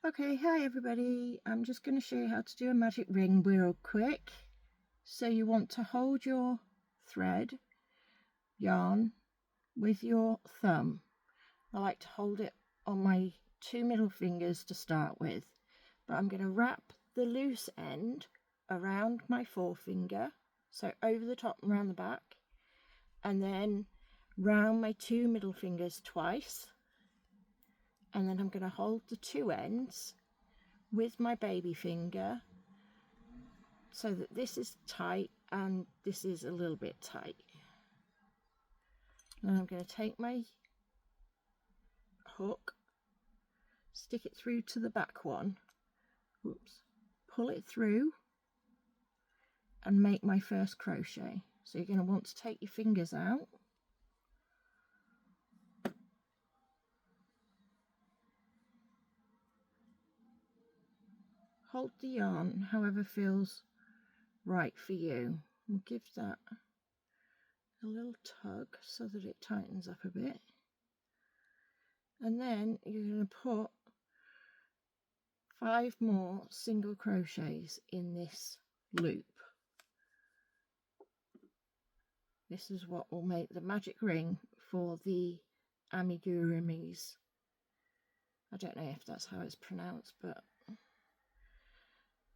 Okay, hi everybody. I'm just going to show you how to do a magic ring real quick. So you want to hold your thread, yarn, with your thumb. I like to hold it on my two middle fingers to start with, but I'm going to wrap the loose end around my forefinger, so over the top and around the back, and then round my two middle fingers twice, and then I'm going to hold the two ends with my baby finger so that this is tight and this is a little bit tight. Then I'm going to take my hook, stick it through to the back one, oops, pull it through and make my first crochet. So you're going to want to take your fingers out, hold the yarn however feels right for you, and give that a little tug so that it tightens up a bit, and then you're going to put 5 more single crochets in this loop. This is what will make the magic ring for the amigurumis. I don't know if that's how it's pronounced, but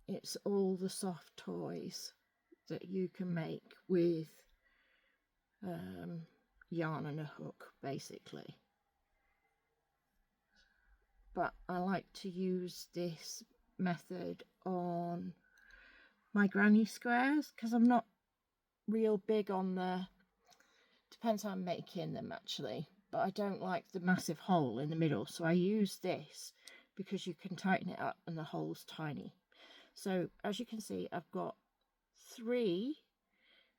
it's all the soft toys that you can make with yarn and a hook, basically. But I like to use this method on my granny squares because I'm not real big on the, depends how I'm making them actually, but I don't like the massive hole in the middle, so I use this because you can tighten it up and the hole's tiny. So as you can see, I've got 3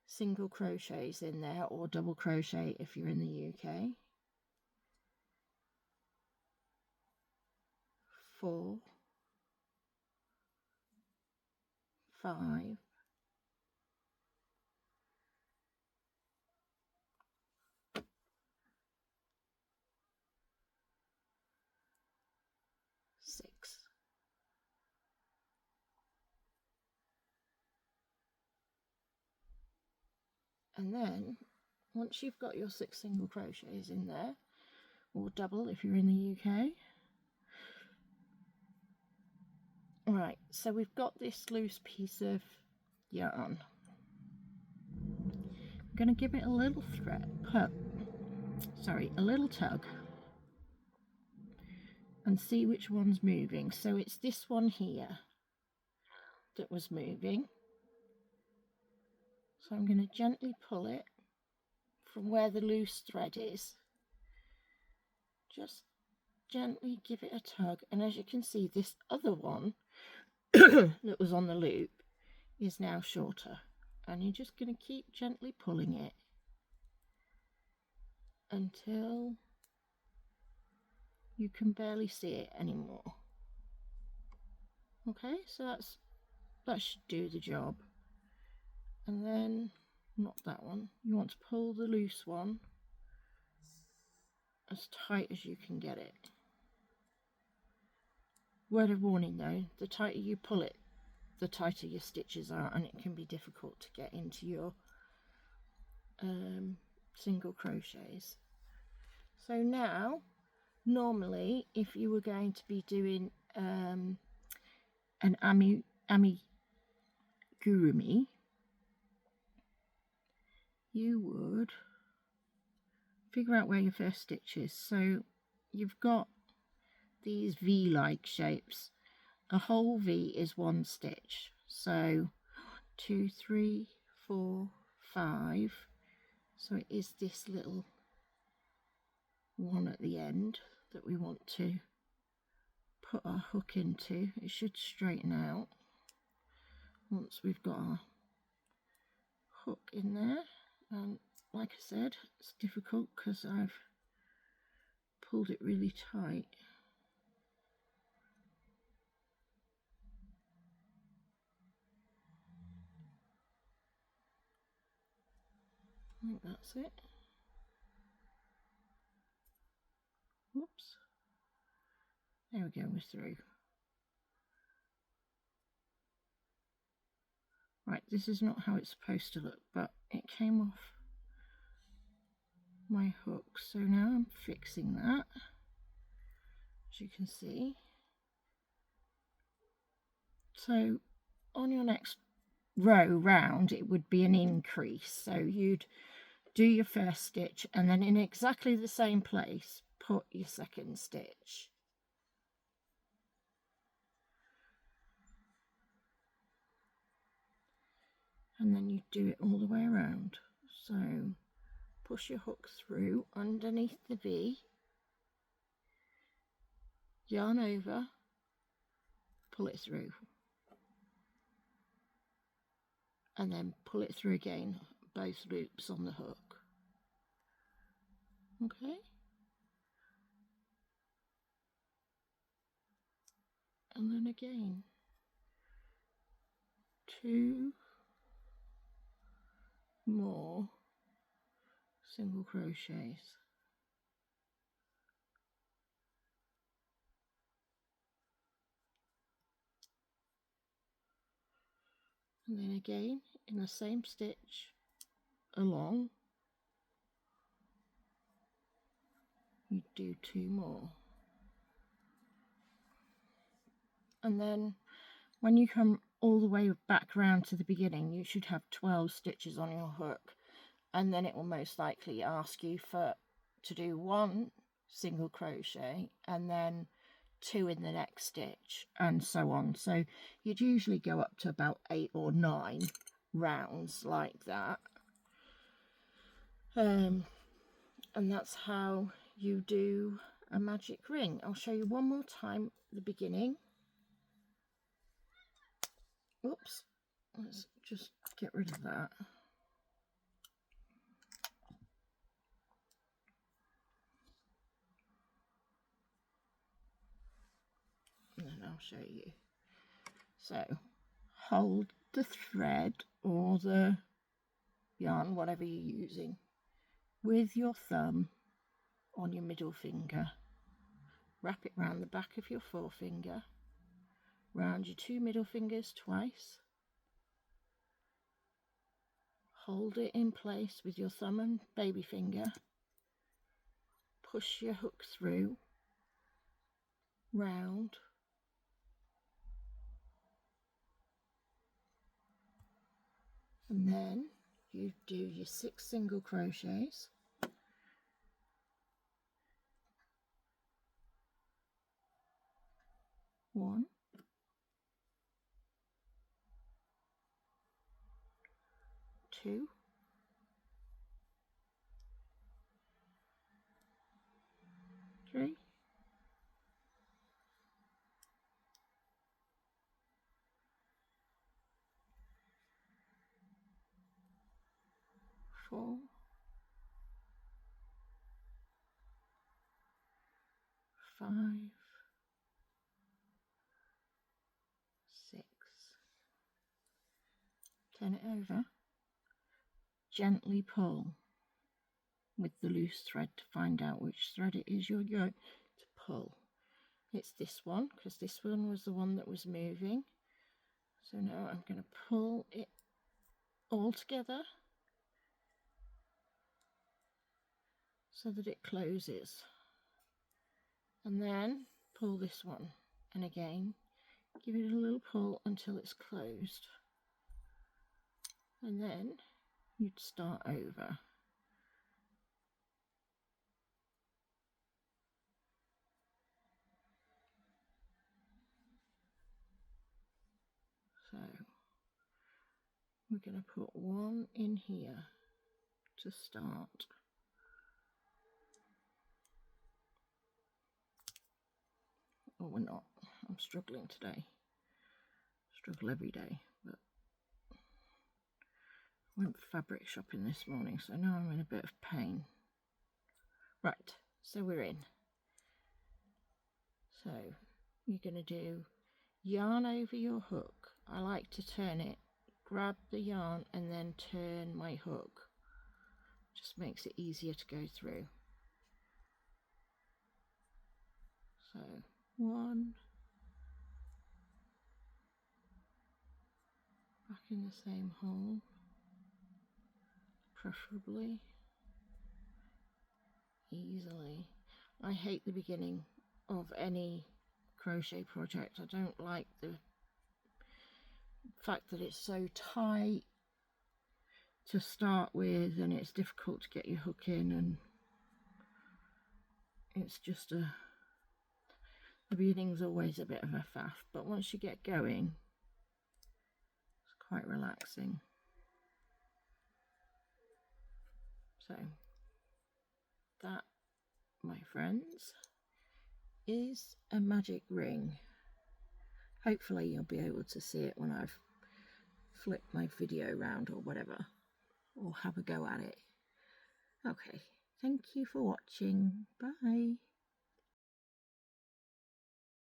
single crochets in there, or double crochet if you're in the UK, 4, 5, 6. And then once you've got your 6 single crochets in there, or double if you're in the UK. Right, so we've got this loose piece of yarn. I'm going to give it a little a little tug and see which one's moving. So it's this one here that was moving. So I'm going to gently pull it from where the loose thread is. Just gently give it a tug, and as you can see, this other one that was on the loop is now shorter, and you're just going to keep gently pulling it until you can barely see it anymore. Okay, so that should do the job. And then, not that one, you want to pull the loose one as tight as you can get it. Word of warning though, the tighter you pull it, the tighter your stitches are, and it can be difficult to get into your single crochets. So now, normally if you were going to be doing an amigurumi, you would figure out where your first stitch is. So you've got these V-like shapes. A whole V is 1 stitch. So 2, 3, 4, 5. So it is this little one at the end that we want to put our hook into. It should straighten out once we've got our hook in there. And like I said, it's difficult because I've pulled it really tight. I think that's it. Whoops. There we go, we're through. Right, this is not how it's supposed to look, but it came off my hook, so now I'm fixing that, as you can see. So on your next row round it would be an increase, so you'd do your first stitch and then in exactly the same place put your second stitch. And then you do it all the way around. So push your hook through underneath the V, yarn over, pull it through, and then pull it through again, both loops on the hook. Okay, and then again 2 more single crochets, and then again in the same stitch along you do 2 more, and then when you come all the way back round to the beginning you should have 12 stitches on your hook, and then it will most likely ask you to do 1 single crochet and then 2 in the next stitch and so on. So you'd usually go up to about 8 or 9 rounds like that, and that's how you do a magic ring. I'll show you one more time the beginning. Oops, let's just get rid of that. And then I'll show you. So hold the thread or the yarn, whatever you're using, with your thumb on your middle finger. Wrap it round the back of your forefinger, round your 2 middle fingers twice. Hold it in place with your thumb and baby finger. Push your hook through, round, and then you do your 6 single crochets. 1, 2, 3, 4, 5, 6. Turn it over. Gently pull with the loose thread to find out which thread it is you're going to pull. It's this one, because this one was the one that was moving. So now I'm going to pull it all together so that it closes, and then pull this one, and again give it a little pull until it's closed, and then you'd start over. So we're going to put 1 in here to start. Or we're not. I'm struggling today. Struggle every day, but I went fabric shopping this morning, so now I'm in a bit of pain. Right, so we're in. So you're going to do yarn over your hook. I like to turn it, grab the yarn and then turn my hook. Just makes it easier to go through. So 1, back in the same hole, preferably easily. I hate the beginning of any crochet project. I don't like the fact that it's so tight to start with and it's difficult to get your hook in, and it's just the beginning's always a bit of a faff, but once you get going it's quite relaxing. So that, my friends, is a magic ring. Hopefully you'll be able to see it when I've flipped my video around or whatever, or have a go at it. Okay, thank you for watching. Bye.